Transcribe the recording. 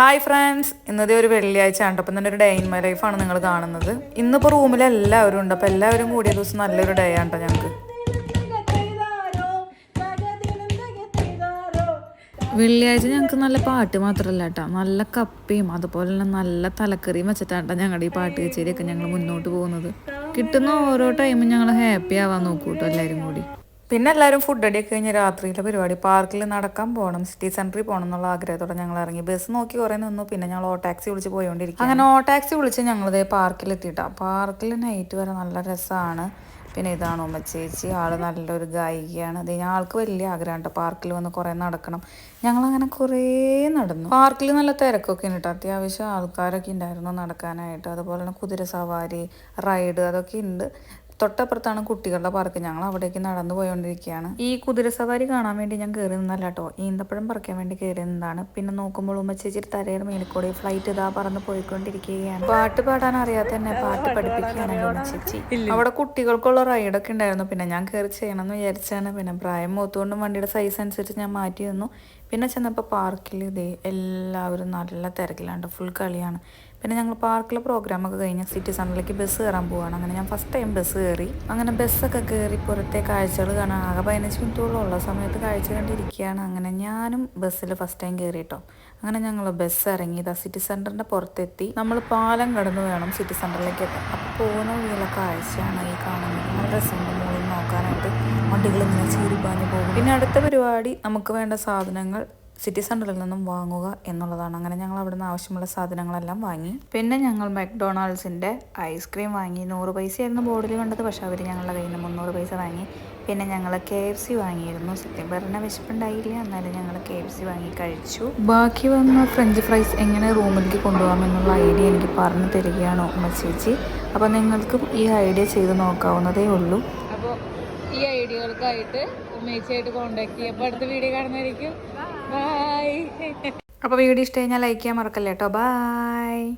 Hi friends, ഇന്നത്തെ ഒരു വെള്ളിയാഴ്ച ആണ്. അപ്പം തന്നെ ഒരു ഡേ ഇൻ മൈ ലൈഫാണ് നിങ്ങൾ കാണുന്നത്. ഇന്നിപ്പോൾ റൂമിൽ എല്ലാവരും ഉണ്ട്. അപ്പോൾ എല്ലാവരും കൂടിയ ദിവസം നല്ലൊരു ഡേ ആണ് കേട്ടോ ഞങ്ങൾക്ക്. വെള്ളിയാഴ്ച ഞങ്ങൾക്ക് നല്ല പാട്ട് മാത്രമല്ല കേട്ടോ, നല്ല കപ്പയും അതുപോലെ തന്നെ നല്ല തലക്കറിയും വെച്ചിട്ടാണ് കേട്ടോ ഞങ്ങളുടെ ഈ പാട്ട് കച്ചേരിയൊക്കെ ഞങ്ങൾ മുന്നോട്ട് പോകുന്നത്. കിട്ടുന്ന ഓരോ ടൈമും ഞങ്ങൾ ഹാപ്പി ആവാൻ നോക്കൂ കേട്ടോ എല്ലാവരും കൂടി. പിന്നെ എല്ലാവരും ഫുഡ് അടിയൊക്കെ കഴിഞ്ഞ് രാത്രിയിലെ പരിപാടി പാർക്കിൽ നടക്കാൻ പോകണം, സിറ്റി സെൻറ്ററിൽ പോകണം എന്നുള്ള ആഗ്രഹത്തോടെ ഞങ്ങൾ ഇറങ്ങി. ബസ് നോക്കി കുറേ നിന്നു. പിന്നെ ഞങ്ങൾ ടാക്സി വിളിച്ച് പോയിക്കൊണ്ടിരിക്കും. അങ്ങനെ ടാക്സി വിളിച്ച് ഞങ്ങളിതേ പാർക്കിലെത്തിയിട്ടാണ്. പാർക്കിൽ നൈറ്റ് വരെ നല്ല രസമാണ്. പിന്നെ ഇതാണ് ഉമ്മച്ചേച്ചി, ആൾ നല്ലൊരു ഗായികയാണ്. അത് ആൾക്ക് വലിയ ആഗ്രഹം കേട്ടോ പാർക്കിൽ വന്ന് കുറേ നടക്കണം. ഞങ്ങളങ്ങനെ കുറേ നടന്നു. പാർക്കിൽ നല്ല തിരക്കൊക്കെ ഉണ്ട് കേട്ടോ, അത്യാവശ്യം ആൾക്കാരൊക്കെ ഉണ്ടായിരുന്നു നടക്കാനായിട്ട്. അതുപോലെ തന്നെ കുതിര സവാരി, റൈഡ് അതൊക്കെ ഉണ്ട്. തൊട്ടപ്പുറത്താണ് കുട്ടികളുടെ പാർക്ക്. ഞങ്ങൾ അവിടേക്ക് നടന്നു പോയോണ്ടിരിക്കുകയാണ്. ഈ കുതിര സവാരി കാണാൻ വേണ്ടി ഞാൻ കയറി നിന്നല്ല കേട്ടോ, ഈന്തപ്പഴം പറിക്കാൻ വേണ്ടി കയറി നിന്നതാണ്. പിന്നെ നോക്കുമ്പോൾ ഉമ്മച്ചേച്ചിയുടെ തലയുടെ മേലിക്കൂടെ ഫ്ലൈറ്റ് ഇതാ പറന്ന് പോയിക്കൊണ്ടിരിക്കുകയാണ്. പാട്ട് പാടാൻ അറിയാത്ത തന്നെ പാട്ട് പഠിപ്പിക്കുകയാണല്ലോ ഉമ്മച്ചേച്ചി. അവിടെ കുട്ടികൾക്കുള്ള റൈഡൊക്കെ ഉണ്ടായിരുന്നു. പിന്നെ ഞാൻ കയറി ചെയ്യണമെന്ന് വിചാരിച്ചാണ്. പിന്നെ പ്രായം മൂത്തുകൊണ്ടും വണ്ടിയുടെ സൈസ് അനുസരിച്ച് ഞാൻ മാറ്റി തന്നു. പിന്നെ ചെന്നപ്പോൾ പാർക്കിൽ ഇതേ എല്ലാവരും നല്ല തിരക്കിലാണ്ട്, ഫുൾ കളിയാണ്. പിന്നെ ഞങ്ങൾ പാർക്കിലെ പ്രോഗ്രാമൊക്കെ കഴിഞ്ഞ് സിറ്റി സെൻറ്ററിലേക്ക് ബസ് കയറാൻ പോവുകയാണ്. അങ്ങനെ ഞാൻ ഫസ്റ്റ് ടൈം ബസ് കയറി. അങ്ങനെ ബസ്സൊക്കെ കയറി പുറത്തെ കാഴ്ചകൾ കാണാൻ ആകെ 15 മിനിറ്റോളം ഉള്ള സമയത്ത് കാഴ്ച കണ്ടിരിക്കുകയാണ്. അങ്ങനെ ഞാനും ബസ്സിൽ ഫസ്റ്റ് ടൈം കയറിയിട്ടോ. അങ്ങനെ ഞങ്ങൾ ബസ് ഇറങ്ങി ഇതാ സിറ്റി സെൻറ്ററിൻ്റെ പുറത്തെത്തി. നമ്മൾ പാലം കടന്നു വേണം സിറ്റി സെൻറ്ററിലേക്ക് എത്താൻ. അപ്പോൾ പോകുന്ന വഴിയുള്ള കാഴ്ചയാണ് ഈ കാണുന്നത്. നല്ല രസമുണ്ട് മുകളിൽ നോക്കാനായിട്ട്. വണ്ടികൾ ഇങ്ങനെ ചീറിപ്പാഞ്ഞ് പോകും. പിന്നെ അടുത്ത പരിപാടി നമുക്ക് വേണ്ട സാധനങ്ങൾ സിറ്റി സെൻറ്ററിൽ നിന്നും വാങ്ങുക എന്നുള്ളതാണ്. അങ്ങനെ ഞങ്ങൾ അവിടെ നിന്ന് ആവശ്യമുള്ള സാധനങ്ങളെല്ലാം വാങ്ങി. പിന്നെ ഞങ്ങൾ മക്ഡൊണാൾഡ്സിൻ്റെ ഐസ്ക്രീം വാങ്ങി. 100 പൈസയായിരുന്നു ബോർഡിൽ കണ്ടത്, പക്ഷേ അവർ ഞങ്ങളുടെ കയ്യിൽ നിന്ന് 300 പൈസ വാങ്ങി. പിന്നെ ഞങ്ങൾ KFC വാങ്ങിയിരുന്നു. സത്യം പറഞ്ഞാൽ വിശപ്പുണ്ടായില്ല, എന്നാലും ഞങ്ങൾ KFC വാങ്ങി കഴിച്ചു. ബാക്കി വന്ന ഫ്രഞ്ച് ഫ്രൈസ് എങ്ങനെ റൂമിലേക്ക് കൊണ്ടുപോകാമെന്നുള്ള ഐഡിയ എനിക്ക് പറഞ്ഞു തരികയാണ് ഉമ്മച്ചേച്ചി. അപ്പോൾ നിങ്ങൾക്കും ഈ ഐഡിയ ചെയ്ത് നോക്കാവുന്നതേ ഉള്ളൂ. അപ്പോൾ ഈ ഐഡിയകൾക്കായിട്ട് ഉമ്മേച്ചിയായിട്ട് കോൺടാക്ട് ചെയ്യുക. അപ്പോൾ അടുത്ത വീഡിയോ കാണുന്നതായിരിക്കും. ബൈ. അപ്പോൾ വീഡിയോ ഇഷ്ടം കഴിഞ്ഞാൽ ലൈക്ക് ചെയ്യാൻ മറക്കല്ലേ കേട്ടോ. ബൈ.